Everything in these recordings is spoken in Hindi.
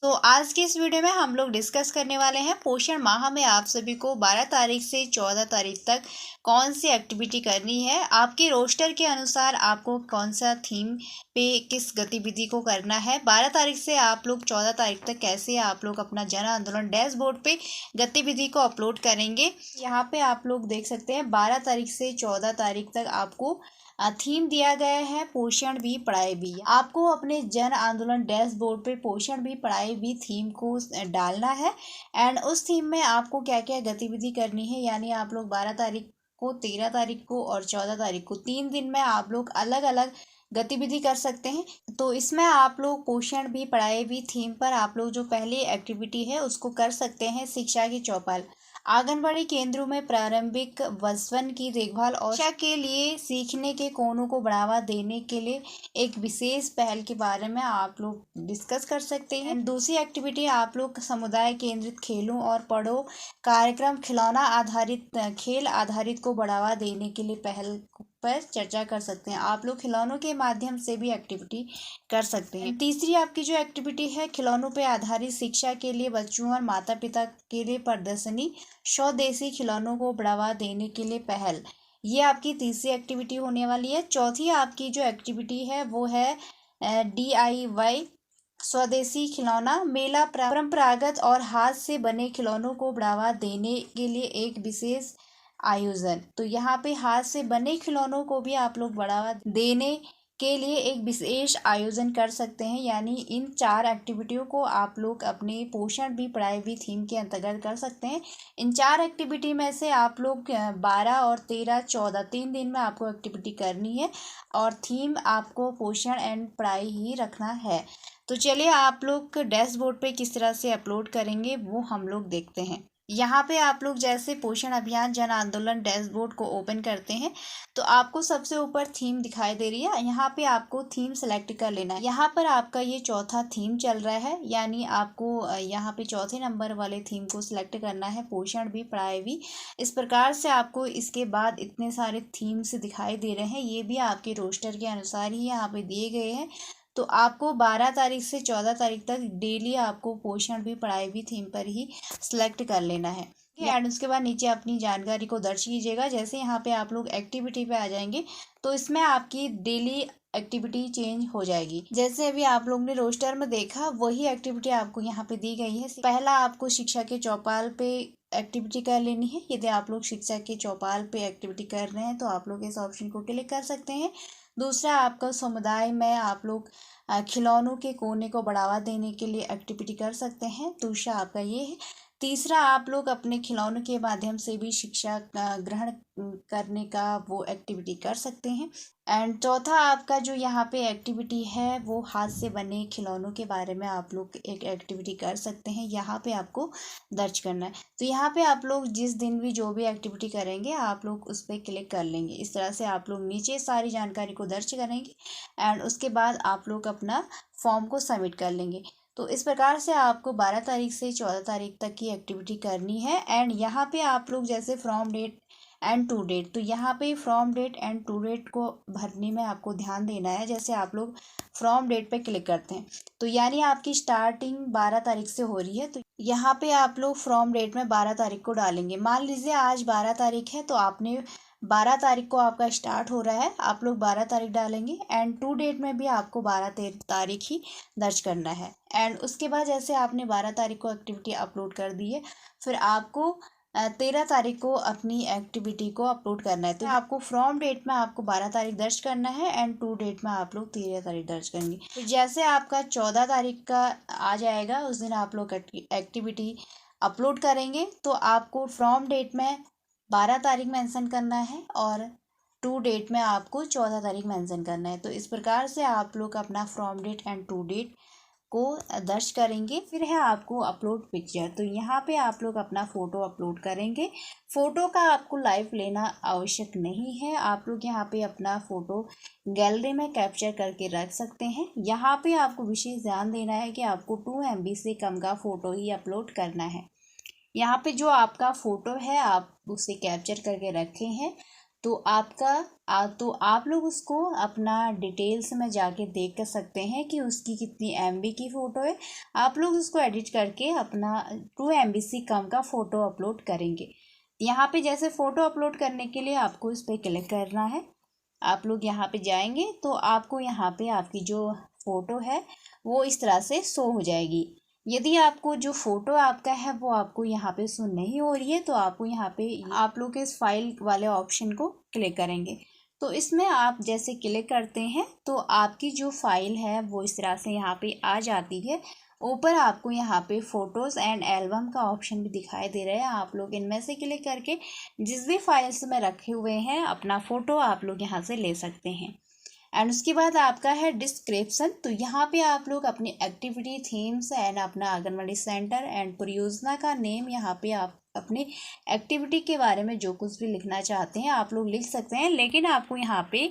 तो आज की इस वीडियो में हम लोग डिस्कस करने वाले हैं पोषण माह में आप सभी को 12 तारीख से 14 तारीख तक कौन सी एक्टिविटी करनी है। आपके रोस्टर के अनुसार आपको कौन सा थीम पे किस गतिविधि को करना है। 12 तारीख से आप लोग 14 तारीख तक कैसे आप लोग अपना जन आंदोलन डैशबोर्ड पे गतिविधि को अपलोड करेंगे। यहाँ पे आप लोग देख सकते हैं 12 तारीख से 14 तारीख तक आपको थीम दिया गया है पोषण भी पढ़ाई भी। आपको अपने जन आंदोलन डैशबोर्ड पे पोषण भी पढ़ाई भी थीम को डालना है एंड उस थीम में आपको क्या क्या गतिविधि करनी है। यानी आप लोग 12 तारीख को, 13 तारीख को और 14 तारीख को 3 दिन में आप लोग अलग अलग गतिविधि कर सकते हैं। तो इसमें आप लोग पोषण भी पढ़ाई भी थीम पर आप लोग जो पहली एक्टिविटी है उसको कर सकते हैं। शिक्षा की चौपाल आंगनबाड़ी केंद्रों में प्रारंभिक वसवन की देखभाल और शिक्षा के लिए सीखने के कोणों को बढ़ावा देने के लिए एक विशेष पहल के बारे में आप लोग डिस्कस कर सकते हैं। दूसरी एक्टिविटी आप लोग समुदाय केंद्रित खेलों और पढ़ो कार्यक्रम खिलौना आधारित खेल आधारित को बढ़ावा देने के लिए पहल पर चर्चा कर सकते हैं। आप लोग खिलौनों के माध्यम से भी एक्टिविटी कर सकते हैं। तीसरी आपकी जो एक्टिविटी है खिलौनों पर आधारित शिक्षा के लिए बच्चों और माता पिता के लिए प्रदर्शनी स्वदेशी खिलौनों को बढ़ावा देने के लिए पहल। ये आपकी तीसरी एक्टिविटी होने वाली है। चौथी आपकी जो एक्टिविटी है वो है DIY स्वदेशी खिलौना मेला परंपरागत और हाथ से बने खिलौनों को बढ़ावा देने के लिए एक विशेष आयोजन। तो यहाँ पे हाथ से बने खिलौनों को भी आप लोग बढ़ावा देने के लिए एक विशेष आयोजन कर सकते हैं। यानी इन 4 एक्टिविटियों को आप लोग अपने पोषण भी पढ़ाई भी थीम के अंतर्गत कर सकते हैं। इन 4 एक्टिविटी में से आप लोग 12 और 13 14 3 दिन में आपको एक्टिविटी करनी है और थीम आपको पोषण एंड पढ़ाई ही रखना है। तो चलिए आप लोग डैशबोर्ड पे किस तरह से अपलोड करेंगे वो हम लोग देखते हैं। यहाँ पे आप लोग जैसे पोषण अभियान जन आंदोलन डैशबोर्ड को ओपन करते हैं तो आपको सबसे ऊपर थीम दिखाई दे रही है। यहाँ पे आपको थीम सेलेक्ट कर लेना है। यहाँ पर आपका ये चौथा थीम चल रहा है यानी आपको यहाँ पे चौथे नंबर वाले थीम को सिलेक्ट करना है पोषण भी पढ़ाई भी। इस प्रकार से आपको इसके बाद इतने सारे थीम्स दिखाई दे रहे हैं। ये भी आपके रोस्टर के अनुसार ही यहाँ पे दिए गए हैं। तो आपको 12 तारीख से 14 तारीख तक डेली आपको पोषण भी पढ़ाई भी थीम पर ही सिलेक्ट कर लेना है एंड उसके बाद नीचे अपनी जानकारी को दर्ज कीजिएगा। जैसे यहाँ पे आप लोग एक्टिविटी पे आ जाएंगे तो इसमें आपकी डेली एक्टिविटी चेंज हो जाएगी। जैसे अभी आप लोग ने रोस्टर में देखा वही एक्टिविटी आपको यहाँ पे दी गई है। पहला आपको शिक्षा के चौपाल पे एक्टिविटी कर लेनी है। यदि आप लोग शिक्षा के चौपाल पे एक्टिविटी कर रहे हैं तो आप लोग इस ऑप्शन को क्लिक कर सकते हैं। दूसरा आपका समुदाय में आप लोग खिलौनों के कोने को बढ़ावा देने के लिए एक्टिविटी कर सकते हैं। दूसरा आपका ये है। तीसरा आप लोग अपने खिलौनों के माध्यम से भी शिक्षा ग्रहण करने का वो एक्टिविटी कर सकते हैं। एंड चौथा आपका जो यहाँ पे एक्टिविटी है वो हाथ से बने खिलौनों के बारे में आप लोग एक एक्टिविटी कर सकते हैं। यहाँ पे आपको दर्ज करना है। तो यहाँ पे आप लोग जिस दिन भी जो भी एक्टिविटी करेंगे आप लोग उस पर क्लिक कर लेंगे। इस तरह से आप लोग नीचे सारी जानकारी को दर्ज करेंगे एंड उसके बाद आप लोग अपना फॉर्म को सबमिट कर लेंगे। तो इस प्रकार से आपको 12 तारीख से 14 तारीख तक की एक्टिविटी करनी है। एंड यहाँ पे आप लोग जैसे from date and to date, तो यहाँ पे from date and to date को भरने में आपको ध्यान देना है। जैसे आप लोग फ्रॉम डेट पे क्लिक करते हैं तो यानी आपकी स्टार्टिंग 12 तारीख से हो रही है। तो यहाँ पे आप लोग फ्रॉम डेट में 12 तारीख को डालेंगे। मान लीजिए आज 12 तारीख है तो आपने 12 तारीख को आपका स्टार्ट हो रहा है, आप लोग 12 तारीख डालेंगे एंड टू डेट में भी आपको 12 तारीख ही दर्ज करना है। एंड उसके बाद जैसे आपने 12 तारीख को एक्टिविटी अपलोड कर दी है फिर आपको 13 तारीख को अपनी एक्टिविटी को अपलोड करना है। तो आपको फ्रॉम डेट में आपको 12 तारीख दर्ज करना है एंड टू डेट में आप लोग 13 तारीख दर्ज करेंगे। तो जैसे आपका 14 तारीख का आ जाएगा उस दिन आप लोग एक्टिविटी अपलोड करेंगे तो आपको फ्रॉम डेट में 12 तारीख मेंशन करना है और टू डेट में आपको 14 तारीख मेंशन करना है। तो इस प्रकार से आप लोग अपना from date and to date को दर्ज करेंगे। फिर है आपको अपलोड पिक्चर। तो यहाँ पे आप लोग अपना फ़ोटो अपलोड करेंगे। फ़ोटो का आपको लाइव लेना आवश्यक नहीं है। आप लोग यहाँ पे अपना फ़ोटो गैलरी में कैप्चर करके रख सकते हैं। यहाँ पे आपको विशेष ध्यान देना है कि आपको 2 MB से कम का फ़ोटो ही अपलोड करना है। यहाँ पे जो आपका फ़ोटो है आप उसे कैप्चर करके रखे हैं तो तो आप लोग उसको अपना डिटेल्स में जाके देख कर सकते हैं कि उसकी कितनी MB की फ़ोटो है। आप लोग उसको एडिट करके अपना 2 MB से कम का फ़ोटो अपलोड करेंगे। यहाँ पे जैसे फ़ोटो अपलोड करने के लिए आपको इस पर क्लिक करना है। आप लोग यहाँ पे जाएंगे तो आपको यहाँ पे आपकी जो फ़ोटो है वो इस तरह से शो हो जाएगी। यदि आपको जो फ़ोटो आपका है वो आपको यहाँ पे शो नहीं हो रही है तो आपको यहाँ पे आप लोग इस फाइल वाले ऑप्शन को क्लिक करेंगे। तो इसमें आप जैसे क्लिक करते हैं तो आपकी जो फाइल है वो इस तरह से यहाँ पे आ जाती है। ऊपर आपको यहाँ पे फ़ोटोज़ एंड एल्बम का ऑप्शन भी दिखाई दे रहा है। आप लोग इनमें से क्लिक करके जिस भी फाइल्स में रखे हुए हैं अपना फ़ोटो आप लोग यहाँ से ले सकते हैं। एंड उसके बाद आपका है डिस्क्रिप्शन। तो यहाँ पे आप लोग अपनी एक्टिविटी थीम्स एंड अपना आंगनबाड़ी सेंटर एंड परियोजना का नेम यहाँ पे आप अपनी एक्टिविटी के बारे में जो कुछ भी लिखना चाहते हैं आप लोग लिख सकते हैं, लेकिन आपको यहाँ पे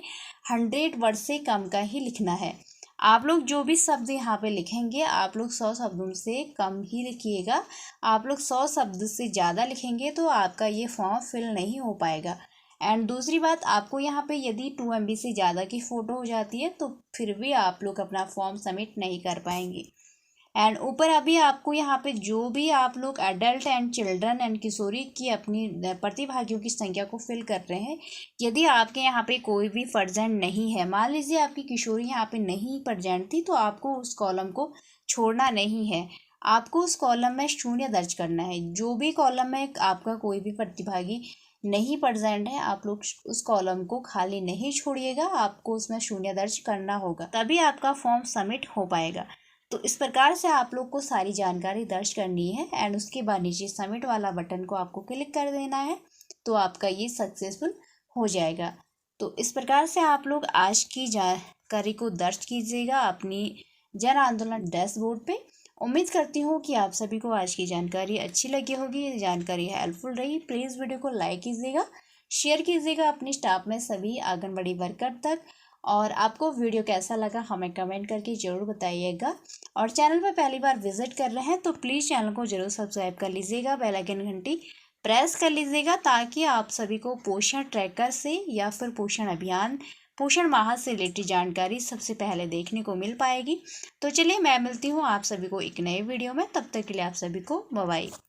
100 वर्ड से कम का ही लिखना है। आप लोग जो भी शब्द यहाँ पे लिखेंगे आप लोग 100 शब्दों से कम ही लिखिएगा। आप लोग 100 शब्द से ज़्यादा लिखेंगे तो आपका ये फॉर्म फिल नहीं हो पाएगा। एंड दूसरी बात, आपको यहाँ पे यदि 2 MB से ज़्यादा की फ़ोटो हो जाती है तो फिर भी आप लोग अपना फॉर्म सबमिट नहीं कर पाएंगे। एंड ऊपर अभी आपको यहाँ पे जो भी आप लोग एडल्ट एंड चिल्ड्रन एंड किशोरी की अपनी प्रतिभागियों की संख्या को फिल कर रहे हैं, यदि आपके यहाँ पे कोई भी प्रेजेंट नहीं है, मान लीजिए आपकी किशोरी यहाँ पे नहीं प्रेजेंट थी, तो आपको उस कॉलम को छोड़ना नहीं है। आपको उस कॉलम में 0 दर्ज करना है। जो भी कॉलम में आपका कोई भी प्रतिभागी नहीं प्रेजेंट है आप लोग उस कॉलम को खाली नहीं छोड़िएगा, आपको उसमें 0 दर्ज करना होगा, तभी आपका फॉर्म सबमिट हो पाएगा। तो इस प्रकार से आप लोग को सारी जानकारी दर्ज करनी है एंड उसके बाद नीचे सबमिट वाला बटन को आपको क्लिक कर देना है, तो आपका ये सक्सेसफुल हो जाएगा। तो इस प्रकार से आप लोग आज की जानकारी को दर्ज कीजिएगा अपनी जन आंदोलन डैशबोर्ड पे। उम्मीद करती हूँ कि आप सभी को आज की जानकारी अच्छी लगी होगी, ये जानकारी हेल्पफुल रही। प्लीज़ वीडियो को लाइक कीजिएगा, शेयर कीजिएगा अपने स्टाफ में सभी आंगनबाड़ी वर्कर तक। और आपको वीडियो कैसा लगा हमें कमेंट करके ज़रूर बताइएगा। और चैनल पर पहली बार विजिट कर रहे हैं तो प्लीज़ चैनल को ज़रूर सब्सक्राइब कर लीजिएगा, बेल आइकन घंटी प्रेस कर लीजिएगा, ताकि आप सभी को पोषण ट्रैकर से या फिर पोषण अभियान, पोषण माह से रिलेटेड जानकारी सबसे पहले देखने को मिल पाएगी। तो चलिए मैं मिलती हूँ आप सभी को एक नए वीडियो में, तब तक के लिए आप सभी को बाय बाय।